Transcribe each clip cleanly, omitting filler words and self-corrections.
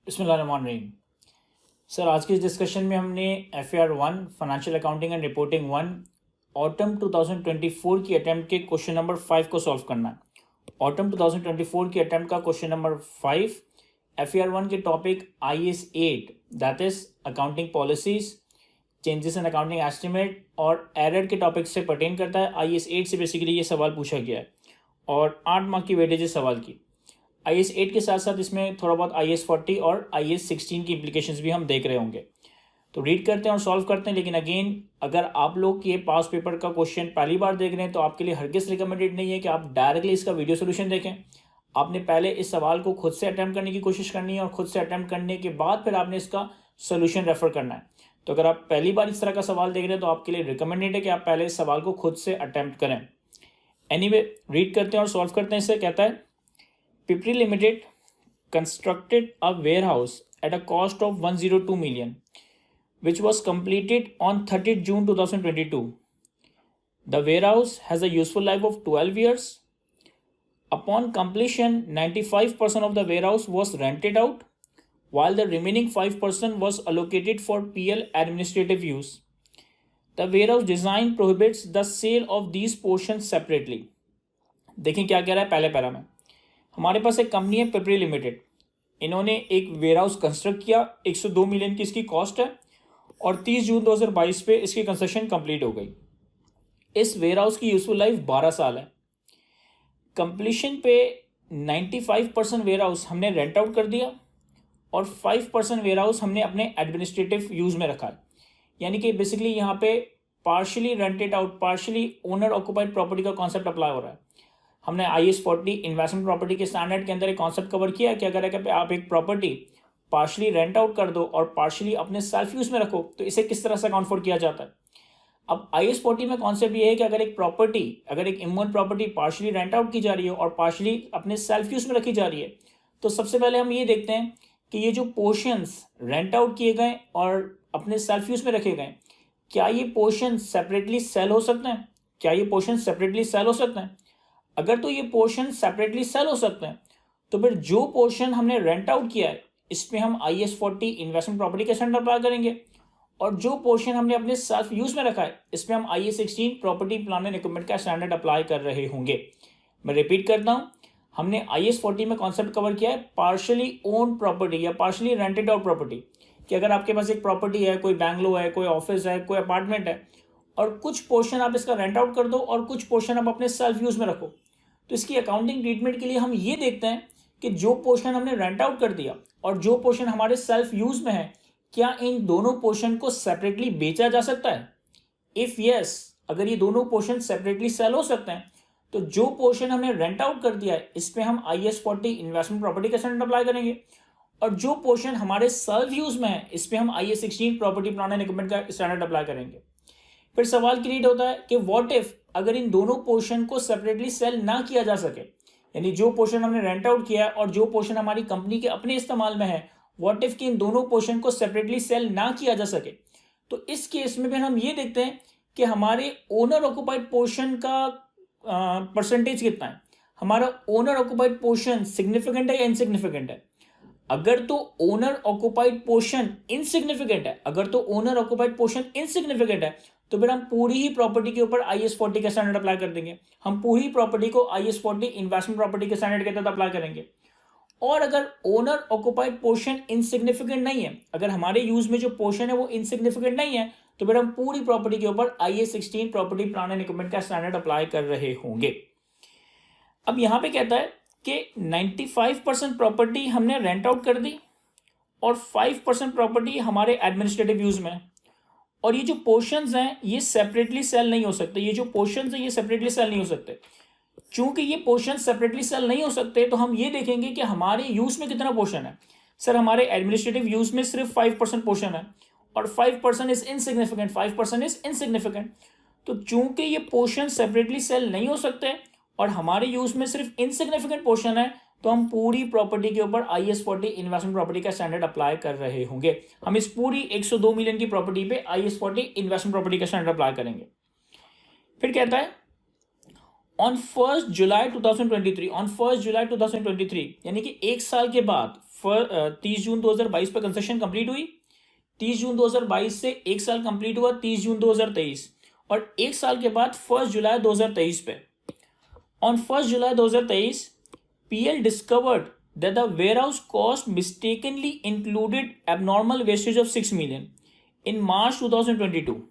बिस्मिल्लाहिर्रहमानिर्रहीम। सर, आज की इस डिस्कशन में हमने FAR 1 financial accounting and reporting 1 autumn 2024 की अटैम्प्ट के क्वेश्चन नंबर 5 को सॉल्व करना है। ऑटम 2024 की अटैम्प्ट का क्वेश्चन नंबर 5 FAR 1 के topic IAS 8 that is accounting policies, changes in accounting estimate और एरर के टॉपिक से पर्टेन करता है। IAS 8 से बेसिकली ये सवाल पूछा गया है और 8 मार्क की वेटेज इस सवाल की। IAS 8 के साथ साथ इसमें थोड़ा बहुत IAS 40 और IAS 16 की इम्प्लीकेशंस भी हम देख रहे होंगे। तो रीड करते हैं और सॉल्व करते हैं। लेकिन अगेन, अगर आप लोग ये पास पेपर का क्वेश्चन पहली बार देख रहे हैं तो आपके लिए हरगिज़ रिकमेंडेड नहीं है कि आप डायरेक्टली इसका वीडियो सोल्यूशन देखें। आपने पहले इस सवाल को खुद से अटैम्प्ट करने की कोशिश करनी है और खुद से अटैम्प्ट करने के बाद फिर आपने इसका सोल्यूशन रेफर करना है। तो अगर आप पहली बार इस तरह का सवाल देख रहे हैं तो आपके लिए रिकमेंडेड है कि आप पहले इस सवाल को खुद से अटैम्प्ट करें। एनीवे, रीड करते हैं और सॉल्व करते हैं। इससे कहता है, Pipri limited constructed a warehouse at a cost of 102 million, which was completed on 30th June 2022. The warehouse has a useful life of 12 years. Upon completion, 95% of the warehouse was rented out, while the remaining 5% was allocated for PL administrative use. The warehouse design prohibits the sale of these portions separately. देखें क्या कह रहा है पहले para में। हमारे पास एक company है पिपरी लिमिटेड। इन्होंने एक वेयरहाउस कंस्ट्रक्ट किया, 102 मिलियन की इसकी कॉस्ट है और 30 जून 2022 पे इसकी कंस्ट्रक्शन कंप्लीट हो गई। इस वेयरहाउस की यूजफुल लाइफ 12 साल है। कंप्लीशन पे 95% वेयरहाउस हमने रेंट आउट कर दिया और 5% वेयरहाउस हमने अपने एडमिनिस्ट्रेटिव यूज में रखा है। यानी कि बेसिकली यहाँ पे partially rented out, partially owner occupied property का कॉन्सेप्ट अप्लाई हो रहा है। हमने IAS 40 इन्वेस्टमेंट प्रॉपर्टी के स्टैंडर्ड के अंदर एक कॉन्सेप्ट कवर किया कि अगर आप एक प्रॉपर्टी पार्शली रेंट आउट कर दो और पार्शली अपने सेल्फ यूज में रखो तो इसे किस तरह से अकाउंट फॉर किया जाता है। अब IAS 40 में कॉन्सेप्ट ये है कि अगर एक Imon property partially rent out की जा रही है और पार्शली अपने सेल्फ यूज में रखी जा रही है, तो सबसे पहले हम ये देखते हैं कि ये जो पोर्शंस रेंट आउट किए गए और अपने सेल्फ यूज में रखे गए, क्या ये पोर्शन सेपरेटली सेल हो सकते हैं? क्या ये पोर्शन सेपरेटली सेल हो सकते हैं? अगर तो ये पोर्शन सेपरेटली सेल हो सकते हैं तो फिर जो पोर्शन हमने रेंट आउट किया है इसमें हम IAS 40 इन्वेस्टमेंट प्रॉपर्टी के स्टैंडर्ड अप्लाई करेंगे और जो पोर्शन हमने अपने सेल्फ यूज में रखा है इसमें हम IAS 16 property plan and equipment का स्टैंडर्ड अप्लाई कर रहे होंगे। मैं रिपीट करता हूं, हमने IAS 40 में कॉन्सेप्ट कवर किया है पार्शली ओन प्रॉपर्टी या पार्शली रेंटेड आउट प्रॉपर्टी, कि अगर आपके पास एक प्रॉपर्टी है, कोई बैंगलो है, कोई ऑफिस है, कोई अपार्टमेंट है और कुछ पोर्शन आप इसका रेंट आउट कर दो और कुछ पोर्शन आप अपने सेल्फ यूज में रखो, तो इसकी अकाउंटिंग ट्रीटमेंट के लिए हम ये देखते हैं कि जो पोर्शन हमने रेंट आउट कर दिया और जो पोर्शन हमारे सेल्फ यूज में है, क्या इन दोनों पोर्शन को सेपरेटली बेचा जा सकता है? इफ यस, अगर ये दोनों पोर्शन सेपरेटली सेल हो सकते हैं तो जो पोर्शन हमने रेंट आउट कर दिया है इसमें हम IAS 40 इन्वेस्टमेंट प्रॉपर्टी का स्टैंडर्ड अप्लाई करेंगे और जो पोर्शन हमारे सेल्फ यूज में है इसमें हम IAS 16 property plan and equipment का स्टैंडर्ड अप्लाई करेंगे। फिर सवाल क्रिएट होता है कि व्हाट इफ अगर इन दोनों पोर्शन को सेपरेटली सेल ना किया जा सके, यानी जो पोर्शन हमने रेंट आउट किया है और जो पोर्शन हमारी कंपनी के अपने इस्तेमाल में है, व्हाट इफ कि इन दोनों पोर्शन को सेपरेटली सेल ना किया जा सके, तो इस केस में फिर हम ये देखते हैं कि हमारे ओनर ऑक्यूपाइड पोर्शन का परसेंटेज कितना है। हमारा ओनर ऑक्यूपाइड पोर्शन सिग्निफिकेंट है या इनसिग्निफिकेंट है? अगर तो ओनर ऑक्यूपाइड पोर्शन इनसिग्निफिकेंट है, तो फिर हम पूरी ही प्रॉपर्टी के ऊपर IAS 40 का स्टैंडर्ड अप्लाई कर देंगे। हम पूरी प्रॉपर्टी को IAS 40 इन्वेस्टमेंट प्रॉपर्टी के स्टैंडर्ड के तहत अप्लाई करेंगे। और अगर ओनर ऑक्यूपाइड पोर्शन इनसिग्निफिकेंट नहीं है, अगर हमारे यूज में जो पोर्शन है वो इनसिग्निफिकेंट नहीं है, तो फिर हम पूरी प्रॉपर्टी के ऊपर IAS 16 property plan and equipment का स्टैंडर्ड अप्लाई कर रहे होंगे। अब यहां पे कहता है कि 95% प्रॉपर्टी हमने रेंट आउट कर दी और 5% प्रॉपर्टी हमारे एडमिनिस्ट्रेटिव यूज में है और ये जो पोर्शंस हैं ये सेपरेटली सेल नहीं हो सकते। ये जो पोर्शंस हैं ये सेपरेटली सेल नहीं हो सकते। चूंकि ये पोर्शन सेपरेटली सेल नहीं हो सकते तो हम ये देखेंगे कि हमारे यूज में कितना पोर्शन है। सर, हमारे एडमिनिस्ट्रेटिव यूज में सिर्फ 5% पोर्शन है और 5% इज इनसिग्निफिकेंट, 5% इज इनसिग्निफिकेंट। तो चूंकि ये पोर्शन सेपरेटली सेल नहीं हो सकते और हमारे यूज में सिर्फ इनसिग्निफिकेंट पोर्शन है, तो हम पूरी प्रॉपर्टी के ऊपर IAS 40 इन्वेस्टमेंट प्रॉपर्टी का स्टैंडर्ड अप्लाई कर रहे होंगे। हम इस पूरी 102 मिलियन की प्रॉपर्टी पे IAS 40 इन्वेस्टमेंट प्रॉपर्टी का स्टैंडर्ड अप्लाई करेंगे। फिर कहता है ऑन 1 जुलाई 2023, यानी कि एक साल के बाद 30 जून 2022 पे कंस्ट्रक्शन कंप्लीट हुई, 30 जून 2022 से एक साल कंप्लीट हुआ 30 जून 2023, और एक साल के बाद 1 जुलाई 2023 पे, on 1 July 2023 PL discovered that the warehouse cost mistakenly included abnormal wastage of 6 million. In March 2022,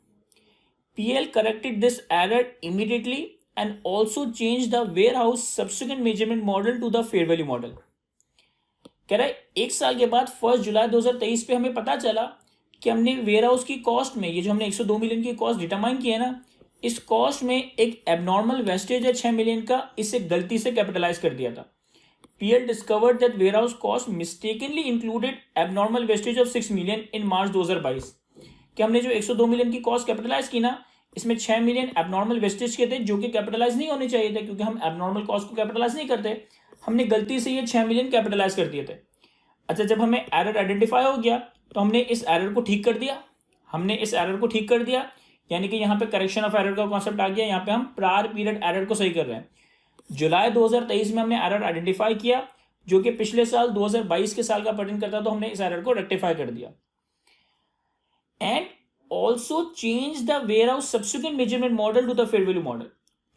PL corrected this error immediately and also changed the warehouse subsequent measurement model to the fair value model. कह रहा है एक साल के बाद 1 जुलाई 2023 पे हमें पता चला कि हमने वेयरहाउस की कॉस्ट में, ये जो हमने 102 मिलियन की कॉस्ट डिटरमाइन की है ना, इस कॉस्ट में एक एबनॉर्मल वेस्टेज है 6 मिलियन का, इसे गलती से कैपिटलाइज कर दिया था. PL discovered that warehouse cost mistakenly included abnormal wastage of 6 million in March 2022. कि हमने जो 102 मिलियन की कॉस्ट कैपिटलाइज की ना, इसमें 6 मिलियन एबनॉर्मल वेस्टेज के थे जो कि कैपिटलाइज नहीं होने चाहिए थे, क्योंकि हम एबनॉर्मल कॉस्ट को कैपिटलाइज नहीं करते. हमने गलती से ये 6 मिलियन कैपिटलाइज कर दिए थे. अच्छा, जब हमें एरर आइडेंटिफाई हो गया तो हमने इस एरर को ठीक कर दिया. यानी कि यहाँ पे करेक्शन ऑफ एरर का कॉन्सेप्ट आ गया. यहाँ पे हम प्रायर पीरियड एरर को सही कर रहे हैं. जुलाई 2023 में हमने एरर आइडेंटिफाई किया जो कि पिछले साल 2022 के साल का पर्टेन करता, तो हमने इस एरर को रेक्टिफाई कर दिया. And also change the warehouse subsequent measurement model to the fair value model.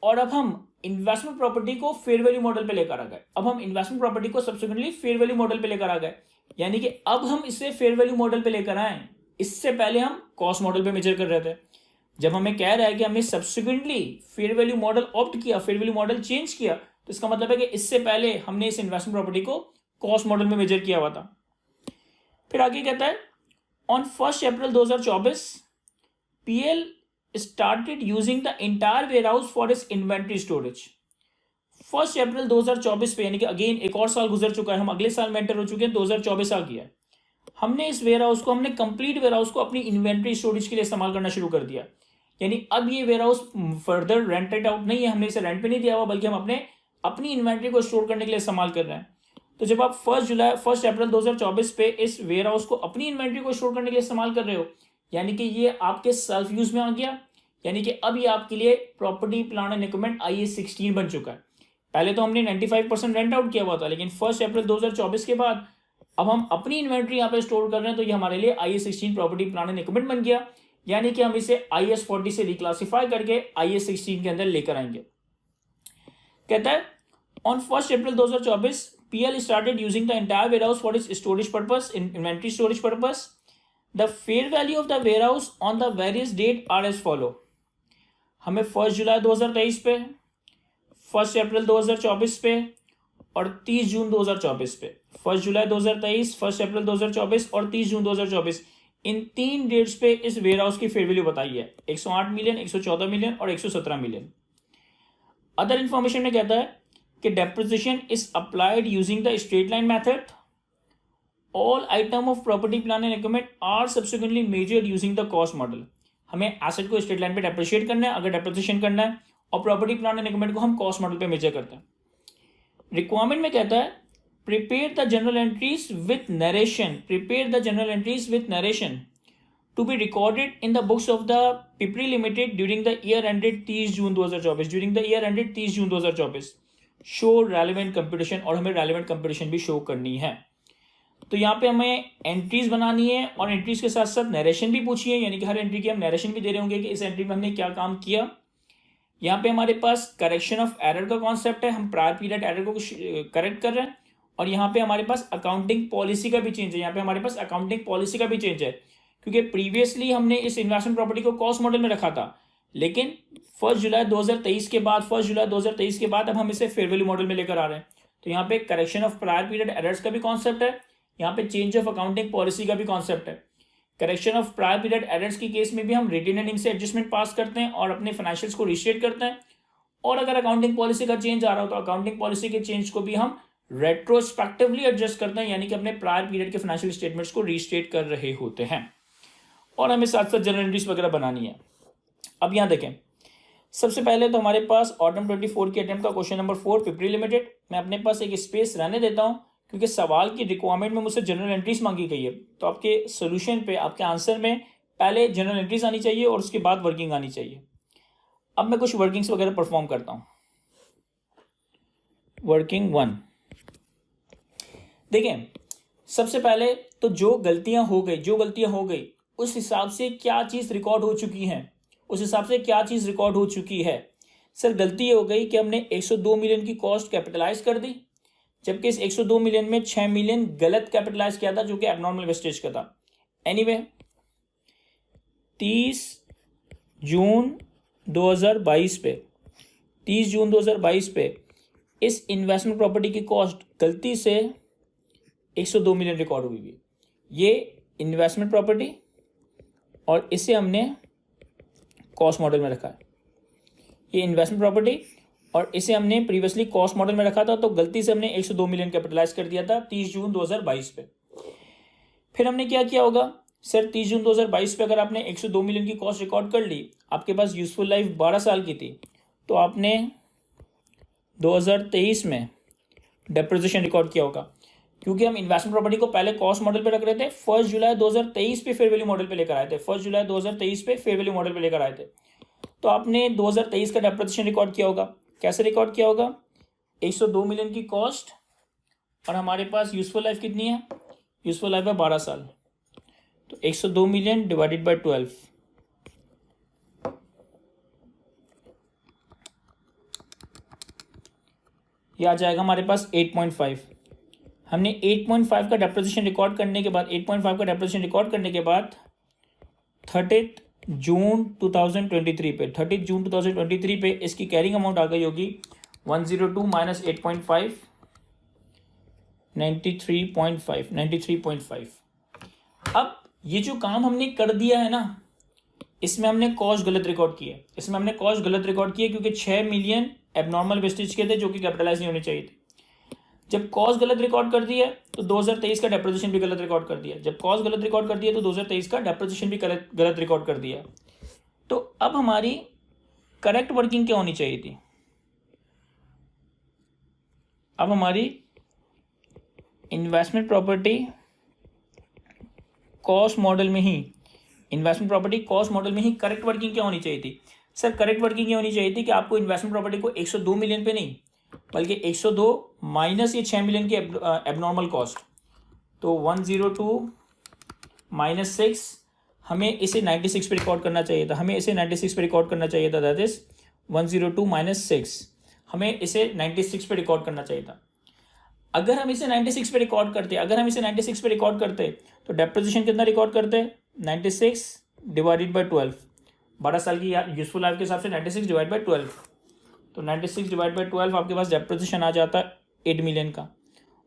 और अब हम इन्वेस्टमेंट प्रॉपर्टी को फेयर वैल्यू मॉडल पे लेकर आ गए. यानी कि अब हम इसे फेयर वैल्यू मॉडल पे लेकर आए. इससे पहले हम कॉस्ट मॉडल पे मेजर कर रहे थे. जब हमें कह रहा है कि हमने subsequently fair value model opt किया, फेयर वैल्यू मॉडल चेंज किया, तो इसका मतलब है कि इससे पहले हमने इस इन्वेस्टमेंट प्रॉपर्टी को कॉस्ट मॉडल में मेजर किया हुआ था. फिर आगे कहता है on 1 April 2024 PL started using the entire warehouse for its inventory storage. 1 अप्रैल 2024 पे, यानी कि अगेन एक और साल गुजर चुका है, हम अगले साल में एंटर हो चुके हैं, 2024 आ गया. हमने इस वेयरहाउस को, हमने कंप्लीट वेयरहाउस को अपनी इन्वेंट्री स्टोरेज के लिए इस्तेमाल करना शुरू कर दिया. यानी अब ये वेयरहाउस फर्दर रेंटेड आउट नहीं है, हमने इसे रेंट पे नहीं दिया हुआ, बल्कि हम अपनी इन्वेंट्री को स्टोर करने के लिए इस्तेमाल कर रहे हैं. तो जब आप 1 अप्रैल 2024 पे इस वेयरहाउस को अपनी इन्वेंट्री को स्टोर करने के लिए इस्तेमाल कर रहे हो, यानी कि ये आपके सेल्फ यूज में आ गया. यानी कि अब ये आपके लिए property plant and equipment IAS 16 बन चुका है. पहले तो हमने 95% रेंट आउट किया हुआ था, लेकिन 1 अप्रैल 2024 के बाद अब हम अपनी इन्वेंट्री यहाँ पे स्टोर कर रहे हैं, तो ये हमारे लिए IAS 16 property plant and equipment बन गया. यानी कि हम इसे IAS 40 से रिक्लासिफाई करके IAS 16 के अंदर लेकर आएंगे. कहता है on 1 April 2024 PL started using the entire warehouse for its storage purpose, inventory storage purpose. The fair value of the warehouse on the various date are as follow. हमें 1 जुलाई 2023 पे, 1 अप्रैल 2024 पे और 30 जून 2024 पे, 1 जुलाई 2023, 1 अप्रैल 2024 और 30 जून 2024, इन 3 डेट्स पे इस warehouse की fair value बताई है. 108 मिलियन, 114 मिलियन और 117 मिलियन. अदर इंफॉर्मेशन में कहता है कि depreciation is applied using the straight line method. All item of property plant and equipment are subsequently measured using the cost model. हमें एसेट को स्ट्रेट लाइन पे डेप्रिशिएट करना है अगर डेप्रिसिएशन करना है, और प्रॉपर्टी प्लांट एंड इक्विपमेंट को हम कॉस्ट मॉडल पे मेजर करते हैं. रिक्वायरमेंट में कहता है prepare the journal entries with narration to be recorded in the books of the Pipri limited during the year ended 30 June 2024. Show relevant computation, और हमें रेलेवेंट कंप्यूटेशन भी शो करनी है. तो यहाँ पे हमें एंट्रीज बनानी है और एंट्रीज के साथ साथ नरेशन भी पूछी है, यानी कि हर एंट्री की हम नरेशन भी दे रहे होंगे कि इस एंट्री में हमने क्या काम किया. यहाँ पे हमारे पास करेक्शन ऑफ एरर का कॉन्सेप्ट है, हम प्रायर पीरियड एरर को करेक्ट कर रहे हैं. और यहाँ पे हमारे पास अकाउंटिंग पॉलिसी का भी चेंज है. क्योंकि प्रीवियसली हमने इस इन्वेस्टमेंट प्रॉपर्टी को कॉस्ट मॉडल में रखा था, लेकिन 1 जुलाई 2023 के बाद अब हम इसे फेयर वैल्यू मॉडल में लेकर आ रहे हैं. तो यहाँ पे correction of prior period errors का भी कॉन्सेप्ट है, यहाँ पे चेंज ऑफ अकाउंटिंग पॉलिसी का भी कॉन्सेप्ट है. Correction of prior period errors की केस में भी हम रिटेन अर्निंग से एडजस्टमेंट पास करते हैं और अपने फाइनेंशियल्स को रिस्टेट करते हैं. और अगर अकाउंटिंग पॉलिसी का चेंज आ रहा हो तो अकाउंटिंग पॉलिसी के चेंज को भी हम रेट्रोस्पेक्टिवली एडजस्ट करते हैं, यानी कि अपने प्रायर पीरियड के फाइनेंशियल स्टेटमेंट्स को रिस्टेट कर रहे होते हैं. और हमें साथ साथ जनरल एंट्रीज वगैरह बनानी है. अब यहाँ देखें, सबसे पहले तो हमारे पास ऑटम 24 के अटेम्प्ट का क्वेश्चन नंबर 4 पिपरी लिमिटेड. मैं अपने पास एक स्पेस रहने देता हूँ क्योंकि सवाल की रिक्वायरमेंट में मुझसे जनरल एंट्रीज मांगी गई है. तो आपके सोल्यूशन पे, आपके आंसर में पहले जनरल एंट्रीज आनी चाहिए और उसके बाद वर्किंग आनी चाहिए. अब मैं कुछ वर्किंग्स वगैरह परफॉर्म करता हूँ. वर्किंग 1 देखें, सबसे पहले तो जो गलतियां हो गई उस हिसाब से क्या चीज़ रिकॉर्ड हो चुकी है, सर गलती ये हो गई कि हमने 102 मिलियन की कॉस्ट कैपिटलाइज कर दी, जबकि इस 102 मिलियन में 6 मिलियन गलत कैपिटलाइज किया था जो कि एबनॉर्मल वेस्टेज का था। एनीवे 30 जून 2022 पे इस इन्वेस्टमेंट प्रॉपर्टी की कॉस्ट गलती से 102 मिलियन रिकॉर्ड हुई हुई। ये इन्वेस्टमेंट प्रॉपर्टी और इसे हमने कॉस्ट मॉडल में रखा है। ये इन्वेस्टमेंट प्रॉपर्टी और इसे हमने प्रीवियसली कॉस्ट मॉडल में रखा था, तो गलती से हमने 102 मिलियन कैपिटलाइज कर दिया था 30 जून 2022 पे। फिर हमने क्या किया होगा सर, 30 जून 2022 पे अगर आपने 102 मिलियन की कॉस्ट रिकॉर्ड कर ली, आपके पास यूजफुल लाइफ 12 साल की थी, तो आपने 2023 में डेप्रिसिएशन रिकॉर्ड किया होगा, क्योंकि हम इन्वेस्टमेंट प्रॉपर्टी को पहले कॉस्ट मॉडल पे रख रहे थे। 1 जुलाई 2023 पे फेयर वैल्यू मॉडल पे लेकर आए थे, तो आपने 2023 का डेप्रिसिएशन रिकॉर्ड किया होगा। कैसे रिकॉर्ड किया होगा? 102 मिलियन की कॉस्ट और हमारे पास यूजफुल लाइफ कितनी है? यूजफुल लाइफ है 12 साल, तो 102 मिलियन डिवाइडेड बाय 12, ये आ जाएगा हमारे पास 8.5। हमने 8.5 का डेप्रिसिएशन रिकॉर्ड करने के बाद 30 जून 2023 पे इसकी कैरिंग अमाउंट आ गई होगी 102 माइनस 8.5, 93.5। अब ये जो काम हमने कर दिया है ना, इसमें हमने कॉस्ट गलत रिकॉर्ड की है। क्योंकि 6 मिलियन एबनॉर्मल वेस्टेज के थे जो कि कैपिटलाइज नहीं होने चाहिए थे। जब कॉस्ट गलत रिकॉर्ड कर दिया तो 2023 का डेप्रिसिएशन भी गलत रिकॉर्ड कर दिया। जब कॉस्ट गलत रिकॉर्ड कर दिया तो 2023 का डेप्रिसिएशन भी गलत रिकॉर्ड कर दिया। तो अब हमारी करेक्ट वर्किंग क्या होनी चाहिए थी? अब हमारी इन्वेस्टमेंट प्रॉपर्टी कॉस्ट मॉडल में ही करेक्ट वर्किंग क्या होनी चाहिए थी? सर करेक्ट वर्किंग ये होनी चाहिए थी कि आपको इन्वेस्टमेंट प्रॉपर्टी को 102 मिलियन पे नहीं, बल्कि 102 माइनस ये 6 मिलियन की एबनॉर्मल कॉस्ट, तो 102 माइनस 6, हमें इसे 96 पे रिकॉर्ड करना चाहिए था। दैट इज 102 माइनस 6, हमें इसे 96 पे रिकॉर्ड करना चाहिए था। अगर हम इसे 96 पे रिकॉर्ड करते तो डेप्रिसिएशन कितना रिकॉर्ड करते? 96 डिवाइडेड बाय 12, 12 साल की यूजफुल लाइफ के हिसाब से 96 डिवाइड बाय 12, तो 96 डिवाइड बाय 12 आपके पास डेप्रिसिएशन आ जाता है 8 मिलियन का।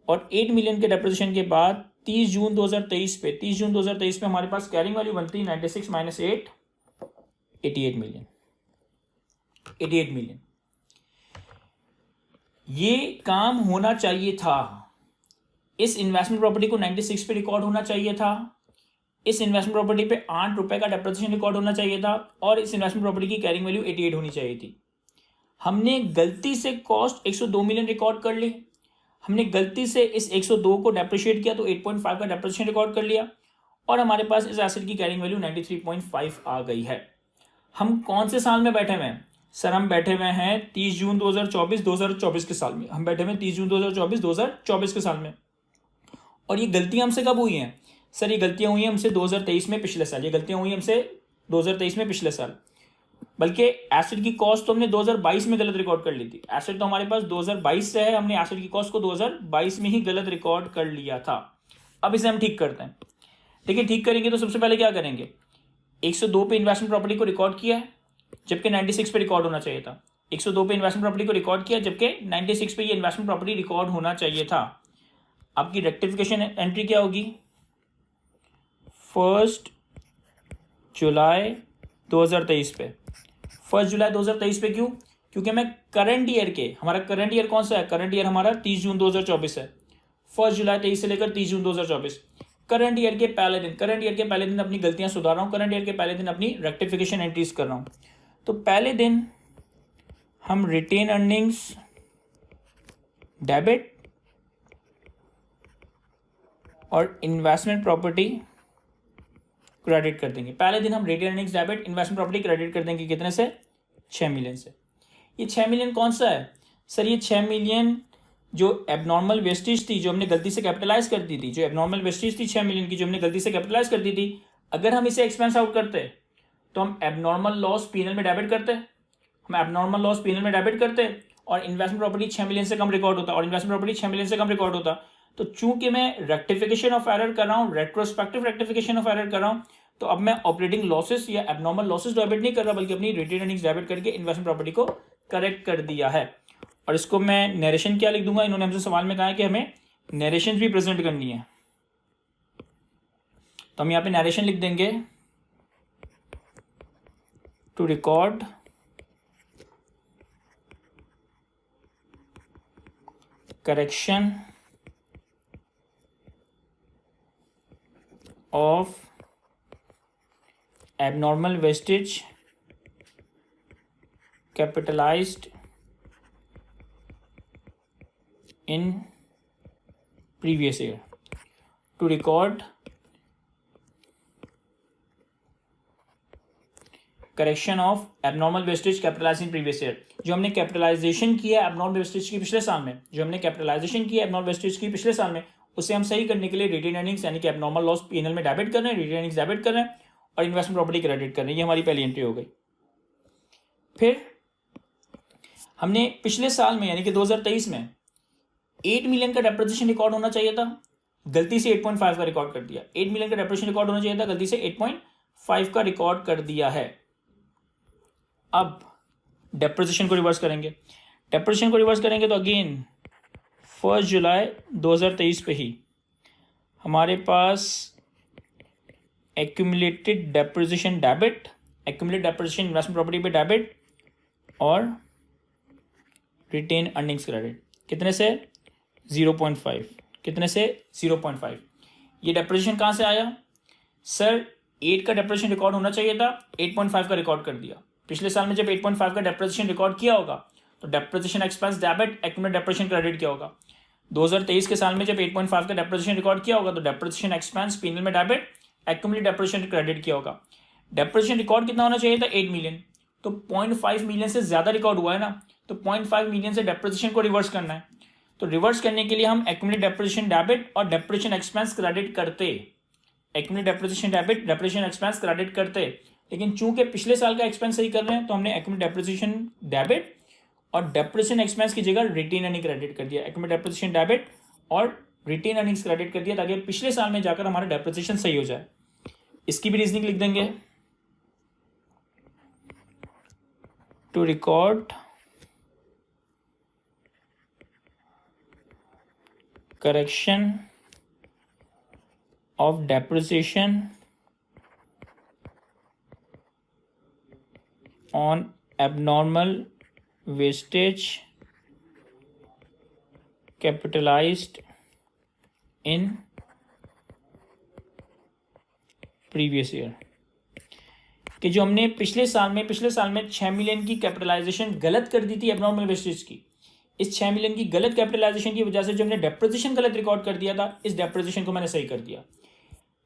और 8 मिलियन के डेप्रिसिएशन के बाद 30 जून 2023 पे हमारे पास कैरिंग वैल्यू बनती है 96 माइनस 8, 88 मिलियन। ये काम होना चाहिए था। इस इन्वेस्टमेंट प्रॉपर्टी को 96 पे रिकॉर्ड होना चाहिए था। इस इन्वेस्टमेंट प्रॉपर्टी पे 8 रुपए का डेप्रिसिएशन रिकॉर्ड होना चाहिए था और इस इन्वेस्टमेंट प्रॉपर्टी की कैरिंग वैल्यू 88 होनी चाहिए थी। हमने गलती से कॉस्ट 102 मिलियन रिकॉर्ड कर ली। हमने गलती से इस 102 को डेप्रिशिएट किया तो 8.5 का डेप्रिसिएशन रिकॉर्ड कर लिया और हमारे पास इस एसेट की कैरिंग वैल्यू 93.5 आ गई है। हम कौन से साल में बैठे हुए हैं? सर हम बैठे हुए हैं 30 जून 2024 के साल में। 2024 के साल में। और ये गलतियां हमसे कब हुई हैं? सर ये गलतियां हुई हैं हमसे 2023 में, पिछले साल। बल्कि एसिड की कॉस्ट तो हमने 2022 में गलत रिकॉर्ड कर ली थी। एसिड तो हमारे पास 2022 से है, हमने एसिड की कॉस्ट को 2022 में ही गलत रिकॉर्ड कर लिया था। अब इसे हम ठीक करते हैं। देखिए ठीक करेंगे तो सबसे पहले क्या करेंगे? 102 पे इन्वेस्टमेंट प्रॉपर्टी को रिकॉर्ड किया है जबकि 96 पे रिकॉर्ड होना चाहिए था। 102 पे इन्वेस्टमेंट प्रॉपर्टी को रिकॉर्ड किया जबकि 96 पे ये इन्वेस्टमेंट प्रॉपर्टी रिकॉर्ड होना चाहिए था। आपकी रेक्टिफिकेशन एंट्री क्या होगी? 1 जुलाई 2023 पे। 1 जुलाई 2023 पे क्यों? क्योंकि मैं करंट ईयर के, हमारा करंट ईयर कौन सा है? करंट ईयर हमारा 30 जून 2024 है। 1 जुलाई 23 से लेकर 30 जून 2024, करंट ईयर के पहले दिन अपनी गलतियां सुधार रहा हूं। करंट ईयर के पहले दिन अपनी रेक्टिफिकेशन एंट्रीज कर रहा हूं। तो पहले दिन हम रिटेन अर्निंग्स डेबिट और इन्वेस्टमेंट प्रॉपर्टी क्रेडिट कर देंगे। पहले दिन हम retained earnings debit, investment property credit कर देंगे। कितने से? 6 मिलियन से। ये 6 मिलियन कौन सा है? सर ये 6 मिलियन जो एबनॉर्मल वेस्टेज थी, जो हमने गलती से कैपिटलाइज कर दी थी, जो एबनॉर्मल वेस्टेज थी 6 मिलियन की, जो हमने गलती से कैपिटलाइज कर दी थी, अगर हम इसे एक्सपेंस आउट करते तो हम एबनॉर्मल लॉस पीएनएल में डेबिट करते, हम एबनॉर्मल लॉस पीएनएल में डेबिट करते और इन्वेस्टमेंट प्रॉपर्टी 6 मिलियन से कम रिकॉर्ड होता, और इन्वेस्टमेंट प्रॉपर्टी 6 मिलियन से कम रिकॉर्ड होता। तो चूंकि मैं रेक्टिफिकेशन ऑफ एरर कर रहा हूँ, रेट्रोस्पेक्टिव रेक्टिफिकेशन ऑफ एरर कर रहा हूँ, तो अब मैं ऑपरेटिंग लॉसेस या एबनॉर्मल लॉसेस डेबिट नहीं कर रहा, बल्कि अपनी रिटेन अर्निंग्स डेबिट करके इन्वेस्टमेंट प्रॉपर्टी को करेक्ट कर दिया है। और इसको मैं नरेशन क्या लिख दूंगा, इन्होंने हमसे सवाल में कहा है कि हमें नरेशन भी प्रेजेंट करनी है, तो हम यहाँ पे नरेशन लिख देंगे, to record correction of abnormal wastage capitalized in previous year, to record correction of abnormal wastage capitalized in previous year. जो हमने कैपिटलाइजेशन किया एबनॉर्मल वेस्टेज की पिछले साल में, जो हमने कैपिटलाइजेशन किया एबनॉर्मल वेस्टेज की पिछले साल में, उसे हम सही करने के लिए रिटेन अर्निंग्स यानी कि एबनॉर्मल लॉस पीएनएल में डेबिट कर रहे हैं, रिटेन अर्निंग्स डेबिट कर रहे हैं और इन्वेस्टमेंट प्रॉपर्टी क्रेडिट कर रहे हैं। ये हमारी पहली एंट्री हो गई। फिर हमने पिछले साल में यानी कि 2023 में 8 मिलियन का डेप्रिसिएशन रिकॉर्ड होना चाहिए था, गलती से 8.5 का रिकॉर्ड कर दिया। 8 मिलियन का डेप्रिसिएशन रिकॉर्ड होना चाहिए था, गलती से 8.5 का रिकॉर्ड कर दिया है। अब डेप्रिसिएशन को रिवर्स करेंगे, डेप्रिसिएशन को रिवर्स करेंगे तो अगेन 1 जुलाई 2023 पे ही हमारे पास accumulated depreciation debit, accumulated depreciation investment property पे डेबिट और रिटेन अर्निंग्स क्रेडिट कितने से 0.5, कितने से 0.5। ये डेप्रिसिएशन कहाँ से आया सर? 8 का डेप्रिसिएशन रिकॉर्ड होना चाहिए था, 8.5 का रिकॉर्ड कर दिया। पिछले साल में जब 8.5 का डेप्रिसिएशन रिकॉर्ड किया होगा तो depreciation expense debit, accumulated depreciation credit किया होगा। 2023 के साल में जब 8.5 का डेप्रिसिएशन रिकॉर्ड किया होगा तो डेप्रिसिएशन एक्सपेंस पीएनएल में डेबिट, एक्यूमुलेटेड डेप्रिसिएशन क्रेडिट किया होगा। डेप्रिसिएशन रिकॉर्ड कितना होना चाहिए था? 8 मिलियन। तो 0.5 मिलियन से ज्यादा रिकॉर्ड हुआ है ना, तो 0.5 मिलियन से डेप्रिसिएशन को रिवर्स करना है। तो रिवर्स करने के लिए हम एक्यूमुलेटेड डेप्रिसिएशन डेबिट और डेप्रिसिएशन एक्सपेंस क्रेडिट करते, accumulated depreciation debit, depreciation expense credit करते, लेकिन चूंकि पिछले साल का एक्सपेंस सही कर रहे हैं तो हमने एक्यूमुलेटेड डेप्रिसिएशन डेबिट और डेप्रिसिएशन एक्सपेंस की जगह रिटेन अर्निंग क्रेडिट कर दिया। एक्यूमुलेटेड डेप्रिसिएशन डेबिट और रिटेन अर्निंग्स क्रेडिट कर दिया ताकि पिछले साल में जाकर हमारा डेप्रिसिएशन सही हो जाए। इसकी भी रीजनिंग लिख देंगे, to record correction of depreciation on abnormal wastage capitalized in previous year। कि जो हमने पिछले साल में 6 मिलियन की कैपिटलाइजेशन गलत कर दी थी एबनॉर्मल वेस्टेज की, इस 6 मिलियन की गलत कैपिटलाइजेशन की वजह से जो हमने डेप्रिसिएशन गलत रिकॉर्ड कर दिया था, इस डेप्रिसिएशन को मैंने सही कर दिया।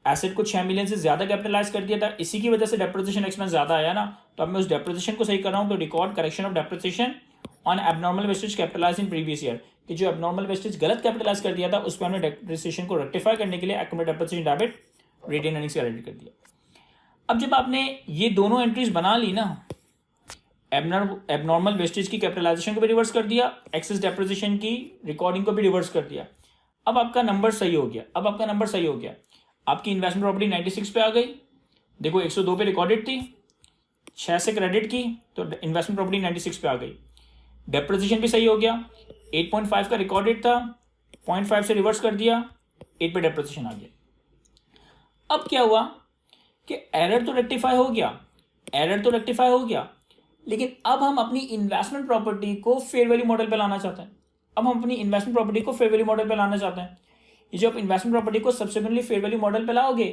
एसेट को 6 मिलियन से ज्यादा कैपिटलाइज कर दिया था, इसी की वजह से डेप्रिसिएशन एक्सपेंस ज्यादा आया ना, तो अब मैं उस डेप्रिसिएशन को सही कर रहा हूं। तो record correction of depreciation on abnormal wastage capitalized in previous year, कि जो एबनॉर्मल वेस्टेज गलत कैपिटलाइज कर दिया था उस पर हमने डेप्रिसिएशन को रेक्टिफाई करने के लिए accumulated depreciation debit, retain earnings credit कर दिया। अब जब आपने ये दोनों एंट्रीज बना ली ना, एबनॉर्मल वेस्टेज की कैपिटलाइजेशन को भी रिवर्स कर दिया, एक्सेस डेप्रिसिएशन की रिकॉर्डिंग को भी रिवर्स कर दिया, अब आपका नंबर सही हो गया। अब आपका नंबर सही हो गया, आपकी इन्वेस्टमेंट प्रॉपर्टी 96 पे आ गई। देखो 102 पे रिकॉर्डेड थी, 6 से क्रेडिट की तो इन्वेस्टमेंट प्रॉपर्टी 96 पे आ गई। डेप्रिसिएशन भी सही हो गया, 8.5 का रिकॉर्डेड था, 0.5 से रिवर्स कर दिया, 8 पे डेप्रिसिएशन आ गया। अब क्या हुआ कि एरर तो रेक्टिफाई हो गया, एरर तो रेक्टिफाई हो गया, लेकिन अब हम अपनी इन्वेस्टमेंट प्रॉपर्टी को फेयर वैल्यू मॉडल पे लाना चाहते हैं। अब हम अपनी इन्वेस्टमेंट प्रॉपर्टी को फेयर वैल्यू मॉडल पे लाना चाहते हैं। ये जो आप इन्वेस्टमेंट प्रॉपर्टी को सब्सिक्वेंटली फेयर वैल्यू मॉडल पे लाओगे,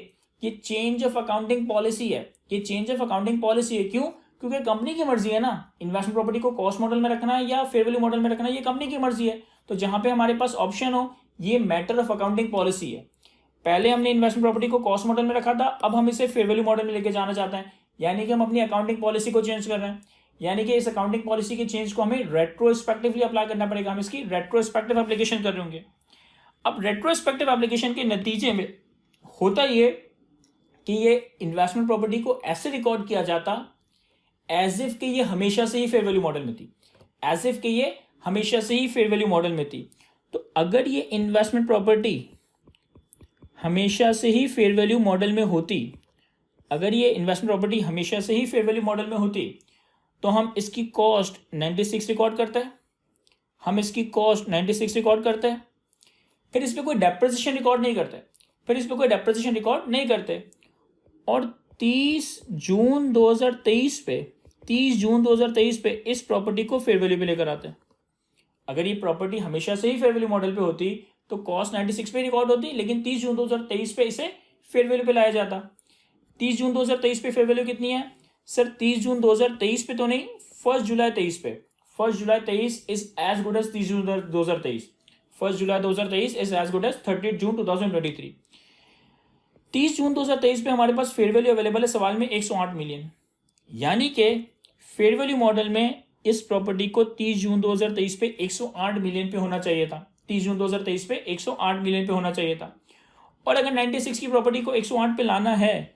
ये चेंज ऑफ अकाउंटिंग पॉलिसी है, ये चेंज ऑफ अकाउंटिंग पॉलिसी है। क्यों? क्योंकि कंपनी की मर्जी है ना, इन्वेस्टमेंट प्रॉपर्टी को कॉस्ट मॉडल में रखना है या फेयर वैल्यू मॉडल में रखना है, ये कंपनी की मर्जी है। तो जहां पे हमारे पास ऑप्शन हो, ये मैटर ऑफ अकाउंटिंग पॉलिसी है। पहले हमने इन्वेस्टमेंट प्रॉपर्टी को कॉस्ट मॉडल में रखा था, अब हम इसे फेयर वैल्यू मॉडल में लेके जाना चाहते हैं, यानी कि हम अपनी अकाउंटिंग पॉलिसी को चेंज कर रहे हैं। यानी कि इस अकाउंटिंग पॉलिसी के चेंज को हमें रेट्रोस्पेक्टिवली अप्लाई करना पड़ेगा। हम इसकी रेट्रोस्पेक्टिव एप्लीकेशन कर रहे होंगे। अब रेट्रोस्पेक्टिव एप्लीकेशन के नतीजे में होता ये कि ये इन्वेस्टमेंट प्रॉपर्टी को ऐसे रिकॉर्ड किया जाता एज इफ कि ये हमेशा से ही फेयर वैल्यू मॉडल में थी, एज इफ कि ये हमेशा से ही फेयर वैल्यू मॉडल में थी। तो अगर ये इन्वेस्टमेंट प्रॉपर्टी हमेशा से ही फेयर वैल्यू मॉडल में होती, अगर ये इन्वेस्टमेंट प्रॉपर्टी हमेशा से ही फेयर वैल्यू मॉडल में होती, तो हम इसकी कॉस्ट 96 रिकॉर्ड करते हैं, हम इसकी कॉस्ट 96 रिकॉर्ड करते हैं, फिर इस पर कोई डेप्रिसिएशन रिकॉर्ड नहीं करते, फिर इस पर कोई डेप्रिसिएशन रिकॉर्ड नहीं करते, और 30 जून 2023 पे इस प्रॉपर्टी को फेयर वैल्यू पे लेकर आते हैं। अगर ये प्रॉपर्टी हमेशा से ही फेयर वैल्यू मॉडल पे होती तो कॉस्ट 96 पे रिकॉर्ड होती, लेकिन 30 जून 2023 पे इसे फेयर वैल्यू पे लाया जाता। 30 जून 2023 पे फेयर वैल्यू कितनी है सर? 30 जून 2023 पे तो नहीं, 1 जुलाई 23 पे। 1 July 23 is as good as 30 June 2023। 1 July 2023 is as good as 30 June 2023। 30 June 2023 पे हमारे पास फेयर वैल्यू अवेलेबल है सवाल में 108 मिलियन, यानी कि फेयर वैल्यू मॉडल में इस प्रॉपर्टी को 30 जून 2023 पे 108 मिलियन पे होना चाहिए था। 30 जून 2023 पे 108 मिलियन पे होना चाहिए था। और अगर 96 की प्रॉपर्टी को 108 पे लाना है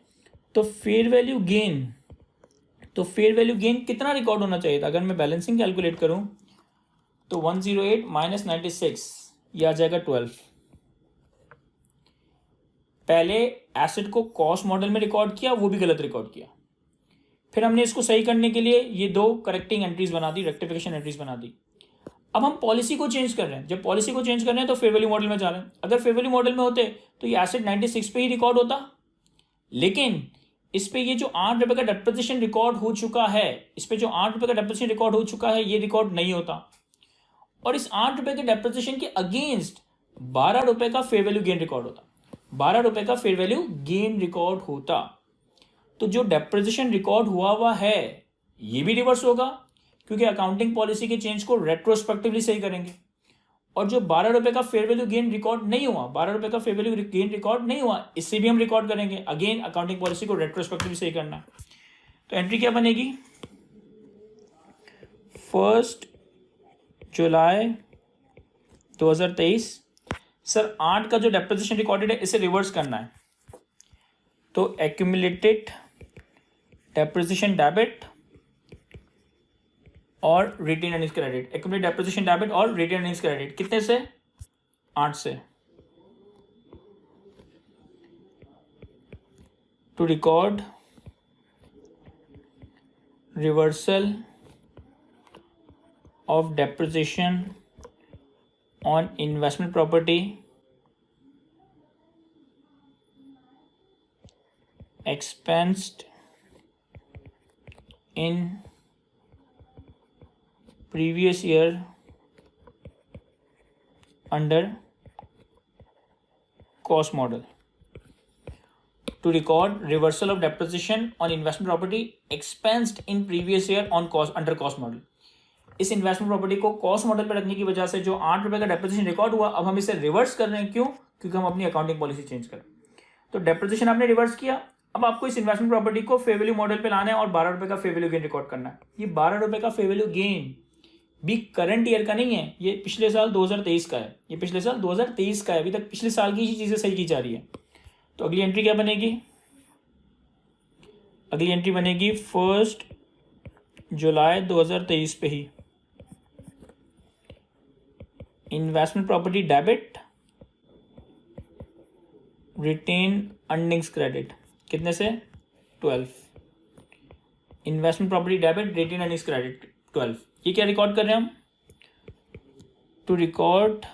तो फेयर वैल्यू गेन कितना रिकॉर्ड होना चाहिए था? अगर मैं बैलेंसिंग कैलकुलेट करूं तो 108 माइनस 96 ये आ जाएगा 12। पहले एसेट को कॉस्ट मॉडल में रिकॉर्ड किया, वो भी गलत रिकॉर्ड किया। फिर हमने इसको सही करने के लिए ये 2 करेक्टिंग एंट्रीज बना दी, रेक्टिफिकेशन एंट्रीज बना दी। अब हम पॉलिसी को चेंज कर रहे हैं। जब पॉलिसी को चेंज कर रहे हैं तो फेयर वैल्यू मॉडल में जा रहे हैं। अगर फेयर वैल्यू मॉडल में होते तो ये एसेट 96 पे ही रिकॉर्ड होता, लेकिन इस पे ये जो 8 रुपए का डेप्रिसिएशन रिकॉर्ड हो चुका है, इस पे जो 8 रुपए का डेप्रिसिएशन रिकॉर्ड हो चुका है, ये रिकॉर्ड नहीं होता। और इस 8 रुपए के डेप्रिसिएशन के अगेंस्ट 12 रुपए का फेयर वैल्यू गेन रिकॉर्ड होता। 12 रुपए का फेयर वैल्यू गेन रिकॉर्ड होता। तो जो डेप्रिसिएशन रिकॉर्ड हुआ है ये भी रिवर्स होगा, क्योंकि अकाउंटिंग पॉलिसी के चेंज को रेट्रोस्पेक्टिवली सही करेंगे। और जो 12 रुपए का फेयर वैल्यू गेन रिकॉर्ड नहीं हुआ, 12 रुपए का फेयर वैल्यू गेन रिकॉर्ड नहीं हुआ, इससे भी हम रिकॉर्ड करेंगे। अगेन अकाउंटिंग पॉलिसी को रेट्रोस्पेक्टिवली सही करना है। तो एंट्री क्या बनेगी? 1 जुलाई 2023। सर 8 का जो डेप्रिसिएशन रिकॉर्डेड है इसे रिवर्स करना है, तो एक्यूमुलेटेड डेप्रिसिएशन डेबिट और retain earnings credit. Accumulated depreciation debit और रिटेन अर्निंग्स क्रेडिट कितने से? 8 से। To record reversal of depreciation on investment property expensed in previous year under cost model. To record reversal of depreciation on investment property expensed in previous year on cost under cost model. इस investment property को cost model पर रखने की वजह से जो 8 रुपए का डेप्रिसिएशन रिकॉर्ड हुआ, अब हम इसे रिवर्स कर रहे हैं। क्यों? क्योंकि हम अपनी अकाउंटिंग पॉलिसी चेंज करें। तो डेप्रिसिएशन आपने रिवर्स किया, अब आपको इस इन्वेस्टमेंट प्रॉपर्टी को फेयर वैल्यू मॉडल पे लाना है और 12 रुपए का फेयर वैल्यू गेन रिकॉर्ड करना है। ये 12 रुपए का फेयर वैल्यू गेन भी करंट ईयर का नहीं है, ये पिछले साल 2023 का है। ये पिछले साल 2023 का है, अभी तक पिछले साल की ही चीजें सही की जा रही है। तो अगली एंट्री क्या बनेगी? अगली एंट्री बनेगी 1 जुलाई 2023 पे ही investment property debit retain earnings credit कितने से? 12। Investment property debit retain earnings credit 12। ये क्या रिकॉर्ड कर रहे हैं हम? To record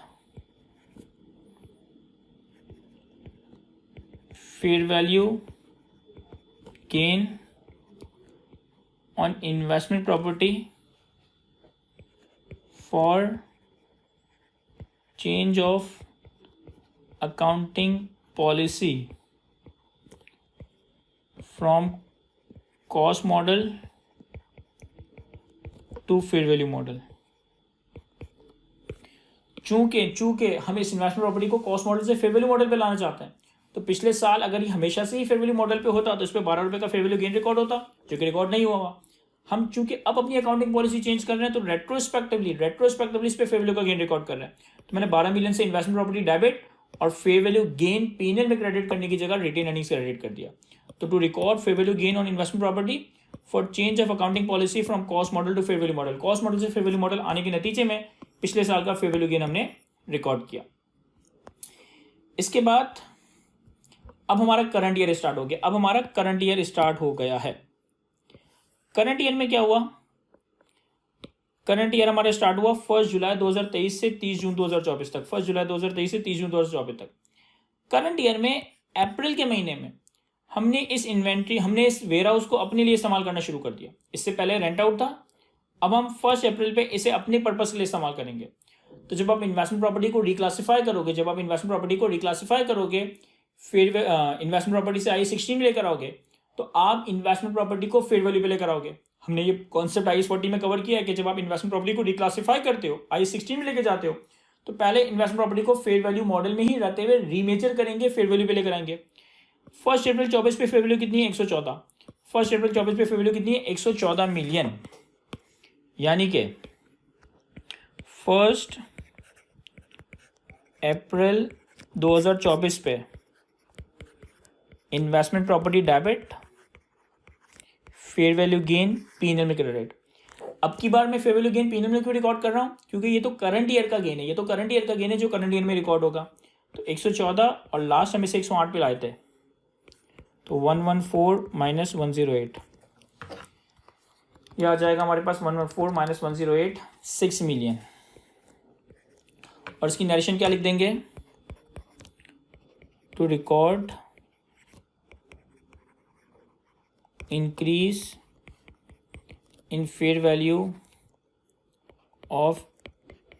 fair value gain on investment property for change of accounting policy from cost model to fair value model. चूंकि हम इस इन्वेस्टमेंट प्रॉपर्टी को कॉस्ट मॉडल से फेयर वैल्यू मॉडल पे लाना चाहते हैं, तो पिछले साल अगर ये हमेशा से ही फेयर वैल्यू मॉडल पे होता तो इस पे 12 रुपए का फेयर वैल्यू गेन रिकॉर्ड होता, जो कि रिकॉर्ड नहीं हुआ। हम चूंकि अब अपनी अकाउंटिंग पॉलिसी चेंज कर रहे हैं तो रेट्रोस्पेक्टिवली इस पे फेयर वैल्यू का गेन रिकॉर्ड कर रहे हैं। तो मैंने 12 मिलियन से इन्वेस्टमेंट प्रॉपर्टी डेबिट और फेयर वैल्यू गेन पीएनएल में क्रेडिट करने की जगह रिटेन अर्निंग्स क्रेडिट कर दिया। तो to record fair value gain on investment property for change of accounting policy from cost model to fair value model, cost model से fair value model आने के नतीजे में पिछले साल का फेयर वैल्यू गेन हमने रिकॉर्ड किया। इसके बाद अब हमारा करंट ईयर स्टार्ट हो गया। अब हमारा करंट ईयर स्टार्ट हो गया है। करंट ईयर में क्या हुआ? करंट ईयर हमारा स्टार्ट हुआ 1 जुलाई 2023 से 30 जून 2024 तक। 1 जुलाई 2023 से 30 जून 2024 तक। करंट ईयर में अप्रैल के महीने में हमने इस वेयर हाउस को अपने लिए इस्तेमाल करना शुरू कर दिया। इससे पहले रेंट आउट था, अब हम 1 अप्रैल पे इसे अपने पर्पस के लिए इस्तेमाल करेंगे। तो जब आप इन्वेस्टमेंट प्रॉपर्टी को रिक्लासीफाई करोगे, फिर इन्वेस्टमेंट प्रॉपर्टी से IAS 16 में लेकर आओगे तो आप इन्वेस्टमेंट प्रॉपर्टी को फेयर वैल्यू पे लेकर आओगे। हमने ये कॉन्सेप्ट IAS 40 में कवर किया है कि जब आप इन्वेस्टमेंट प्रॉपर्टी को रिक्लासीफाई करते हो, IAS 16 में लेके जाते हो, तो पहले इन्वेस्टमेंट प्रॉपर्टी को फेयर वैल्यू मॉडल में ही रहते हुए रीमेजर करेंगे, फेयर वैल्यू पे लेकर आएंगे। 1 अप्रैल 24 पे फेयर वैल्यू कितनी है? 114। 1 अप्रैल 24 पे फेयर वैल्यू कितनी है? 114 मिलियन। यानी कि 1 अप्रैल 2024 पे investment property debit, fair value gain PNL में क्रेडिट। अब की बार मैं फेयर वैल्यू गेन पीएनएल में क्यों रिकॉर्ड कर रहा हूं? क्योंकि ये तो करंट ईयर का गेन है, जो करंट ईयर में रिकॉर्ड होगा। तो 114 और लास्ट हम इसे 108 पे लाए थे, तो 114 माइनस 108, यह आ जाएगा हमारे पास 114 माइनस 108, 6 मिलियन। और इसकी नरेशन क्या लिख देंगे? To record increase in fair value of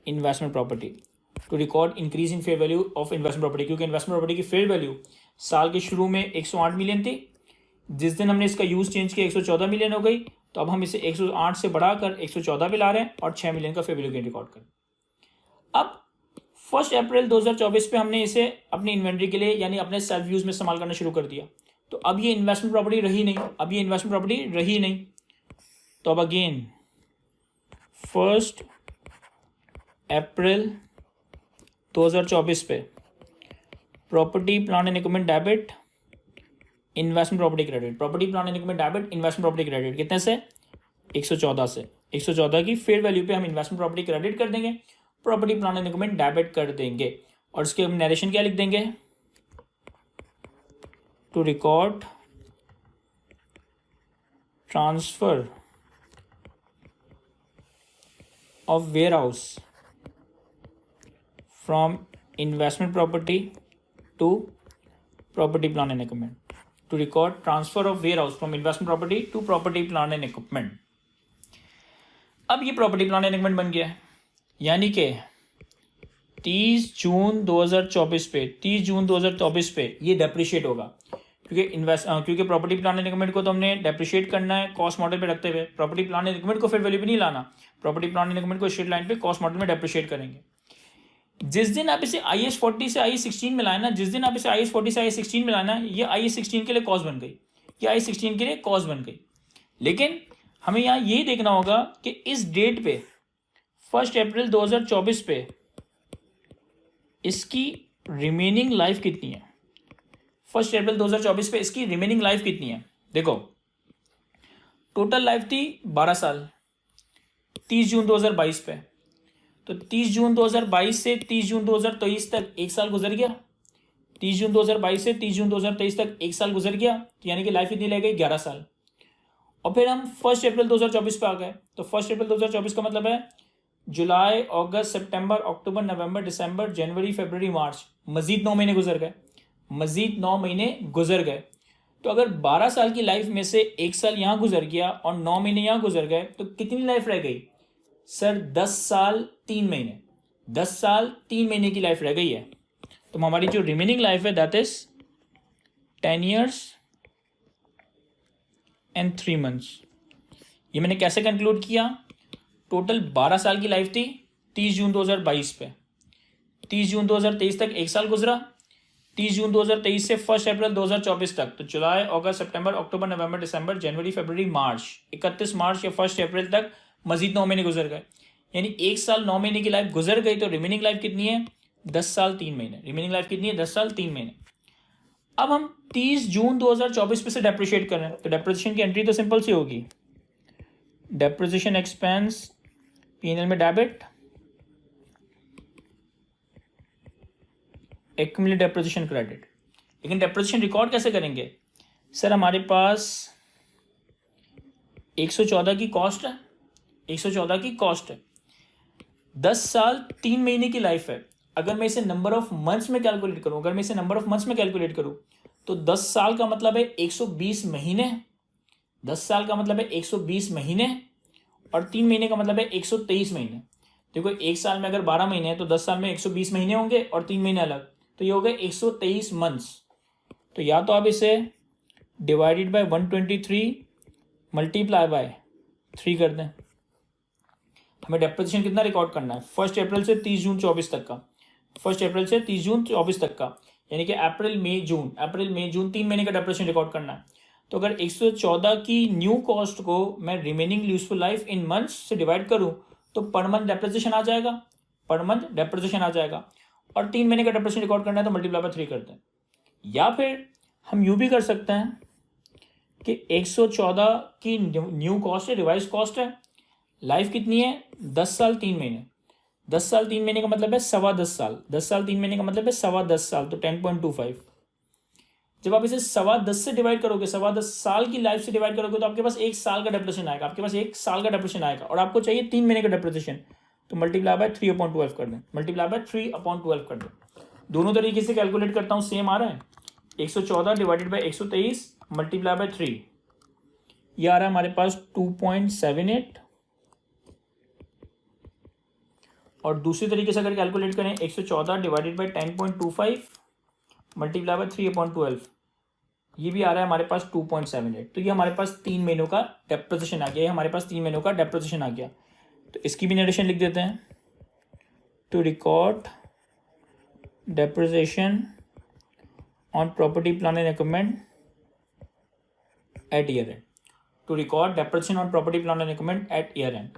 investment property, to record increase in fair value of investment property, क्योंकि investment property की fair value साल के शुरू में 108 मिलियन थी। जिस दिन हमने इसका यूज चेंज किया 114 मिलियन हो गई। तो अब हम इसे 108 से बढ़ाकर 114 पे ला रहे हैं और 6 मिलियन का फेयर वैल्यू गेन रिकॉर्ड करें। अब 1 अप्रैल 2024 पे हमने इसे अपनी इन्वेंट्री के लिए यानी अपने सेल्फ यूज में इस्तेमाल करना शुरू कर दिया। तो अब ये इन्वेस्टमेंट प्रॉपर्टी रही नहीं, तो अब अगेन 1 अप्रैल 2024 पे property plant and equipment debit, investment property credit, कितने से? 114 से। 114 की फेयर वैल्यू पे हम इन्वेस्टमेंट प्रॉपर्टी क्रेडिट कर देंगे, property plant and equipment debit कर देंगे। और इसके हम नरेशन क्या लिख देंगे? To record transfer of warehouse from investment property to property plant and equipment, to record transfer of warehouse from investment property to property plant and equipment. अब ये प्रॉपर्टी प्लांट एंड इक्विपमेंट बन गया है, यानी कि 30 June 2024 पे ये depreciate होगा, क्योंकि प्रॉपर्टी प्लांट एंड इक्विपमेंट को तो हमने डेप्रिशिएट करना है कॉस्ट मॉडल पे रखते हुए। प्रॉपर्टी प्लांट एंड इक्विपमेंट को फेयर वैल्यू पे नहीं लाना, प्रॉपर्टी प्लांट एंड इक्विपमेंट को स्ट्रेट लाइन पे कॉस्ट मॉडल में डेप्रिशिएट करेंगे। जिस दिन आप इसे IAS 40 से IAS 16 में लाना, ये IAS 16 के लिए कॉस्ट बन गई, लेकिन हमें यहाँ ये देखना होगा कि इस डेट पे 1 अप्रैल 2024 पे इसकी रिमेनिंग लाइफ कितनी है। 1 अप्रैल 2024 पे इसकी रिमेनिंग लाइफ कितनी है? देखो, टोटल लाइफ थी 12 साल 30 जून 2022 पे। तो 30 जून 2022 से 30 जून 2023 तक 1 साल गुजर गया। 30 जून 2022 से 30 जून 2023 तक 1 साल गुजर गया, तो यानी कि लाइफ कितनी रह गई? 11 साल। और फिर हम 1 अप्रैल 2024 पे आ गए। तो 1 अप्रैल 2024 का मतलब है जुलाई, अगस्त, सितंबर, अक्टूबर, नवंबर, दिसंबर, जनवरी, फरवरी, मार्च, मजीद 9 महीने गुजर गए। तो अगर 12 साल की लाइफ में से 1 साल यहाँ गुजर गया और 9 महीने यहाँ गुजर गए, तो कितनी लाइफ रह गई सर? 10 साल 3 महीने। 10 साल 3 महीने की लाइफ रह गई है। तो हमारी जो रिमेनिंग लाइफ है that is 10 years and 3 months। ये मैंने कैसे कंक्लूड किया? टोटल 12 साल की लाइफ थी 30 जून 2022 पे। 30 जून 2023 तक 1 साल गुजरा। 30 जून 2023 से 1 अप्रैल 2024 तक, तो जुलाई, अगस्त, सितंबर, अक्टूबर, नवंबर, दिसंबर, जनवरी, फरवरी, मार्च, 31 मार्च या 1 अप्रैल तक मजीद 9 महीने गुजर गए, यानी 1 साल 9 महीने की लाइफ गुजर गई, तो रिमेनिंग लाइफ कितनी है? 10 साल 3 महीने। रिमेनिंग लाइफ कितनी है? 10 साल 3 महीने। अब हम 30 जून 2024 पे से डेप्रिशिएट कर रहे हैं, तो डेप्रिसिएशन की एंट्री तो सिंपल सी होगी, डेप्रिसिएशन एक्सपेंस P&L में डेबिट, एक्यूमुलेटेड डेप्रिसिएशन क्रेडिट। लेकिन डेप्रिसिएशन रिकॉर्ड कैसे करेंगे? सर हमारे पास 114 की कॉस्ट है, 114 की कॉस्ट है, 10 साल 3 महीने की लाइफ है। अगर मैं इसे नंबर ऑफ मंथ्स में कैलकुलेट करूं, अगर मैं इसे नंबर ऑफ मंथ्स में कैलकुलेट करूं, तो 10 साल का मतलब है 120 महीने, 10 साल का मतलब है 120 महीने, और 3 महीने का मतलब है 123 महीने। देखो, एक साल में अगर 12 महीने हैं तो 10 साल में 120 महीने होंगे और 3 महीने अलग, तो ये हो गए 123 मंथ्स। तो या तो आप इसे डिवाइडेड बाय 123 मल्टीप्लाई बाय 3 कर दें। हमें डेप्रिसिएशन कितना रिकॉर्ड करना है? 1 अप्रैल से 30 जून 24 तक का, 1 अप्रैल से 30 जून 24 तक का, यानी कि अप्रैल मई जून 3 महीने का डेप्रिसिएशन रिकॉर्ड करना है। तो अगर 114 की न्यू कॉस्ट को मैं remaining useful life in months से डिवाइड करूं, तो पर मंथ डेप्रिसिएशन आ जाएगा, पर मंथ डेप्रिसिएशन आ जाएगा, और 3 महीने का डेप्रिसिएशन रिकॉर्ड करना है तो मल्टीप्लाई बाय 3 करते हैं। या फिर हम यूं भी कर सकते हैं कि 114 की न्यू कॉस्ट है, रिवाइज कॉस्ट है, लाइफ कितनी है? 10 साल 3 महीने, 10 साल 3 महीने का मतलब है 10.25 साल, 10 साल 3 महीने का मतलब है 10.25 साल, तो 10.25। जब आप इसे 10.25 से डिवाइड करोगे, 10.25 साल की लाइफ से डिवाइड करोगे, तो आपके पास 1 साल का डेप्रिसिएशन आएगा, आपके पास 1 साल का डेप्रिसिएशन आएगा, और आपको चाहिए 3 महीने का डेप्रिसिएशन, तो मल्टीप्लाई बाय 3/12 कर दें, मल्टीप्लाई बाय 3/12 कर दें। दोनों तरीके से कैलकुलेट करता हूँ, सेम आ रहा है। 114 डिवाइडेड बाय 123 मल्टीप्लाई बाय 3, ये आ रहा है हमारे पास 2.78। और दूसरी तरीके से अगर कैलकुलेट करें, 114 डिवाइडेड बाय 10.25 मल्टीप्लाई बाय 3/12, ये भी आ रहा है हमारे पास 2.78। तो ये हमारे पास 3 महीनों का डेप्रिसिएशन आ गया, ये हमारे पास 3 महीनों का डेप्रिसिएशन आ गया। तो इसकी भी नरेशन लिख देते हैं, to record depreciation on property plant and equipment at year end, to record depreciation on property plant and equipment at year end.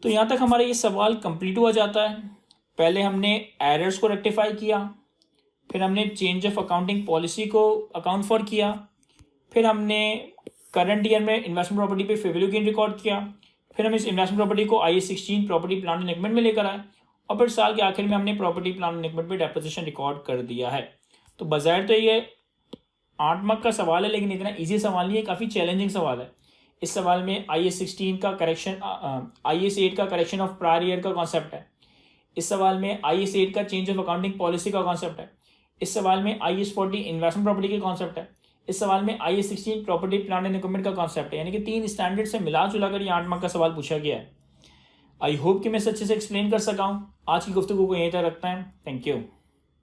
तो यहाँ तक हमारा ये सवाल कंप्लीट हुआ जाता है। पहले हमने एरर्स को रेक्टिफाई किया, फिर हमने चेंज ऑफ अकाउंटिंग पॉलिसी को अकाउंट फॉर किया, फिर हमने करंट ईयर में इन्वेस्टमेंट प्रॉपर्टी पे फेयर वैल्यू गेन रिकॉर्ड किया, फिर हम इस इन्वेस्टमेंट प्रॉपर्टी को IAS 16 property plant and equipment में लेकर आए, और फिर साल के आखिर में हमने प्रॉपर्टी प्लांट एंड इक्विपमेंट पे डेप्रिसिएशन रिकॉर्ड कर दिया है। तो बजाय तो ये 8 मार्क का सवाल है, लेकिन इतना ईजी सवाल नहीं है, काफ़ी चैलेंजिंग सवाल है। इस सवाल में IAS 16 का करेक्शन, IAS 8 का करेक्शन ऑफ प्रायर ईयर का कॉन्सेप्ट है। इस सवाल में IAS 8 का चेंज ऑफ अकाउंटिंग पॉलिसी का कॉन्सेप्ट है। इस सवाल में IAS 40 इन्वेस्टमेंट प्रॉपर्टी के कॉन्सेप्ट है। इस सवाल में IAS 16 property plant and equipment का कॉन्सेप्ट है। यानी कि 3 स्टैंडर्ड से मिला जुला कर ये 8 मार्क का सवाल पूछा गया है। आई होप कि मैं इसे अच्छे से एक्सप्लेन कर सका हूँ। आज की गुफ्तगू को यहीं तक रखते हैं। Thank you.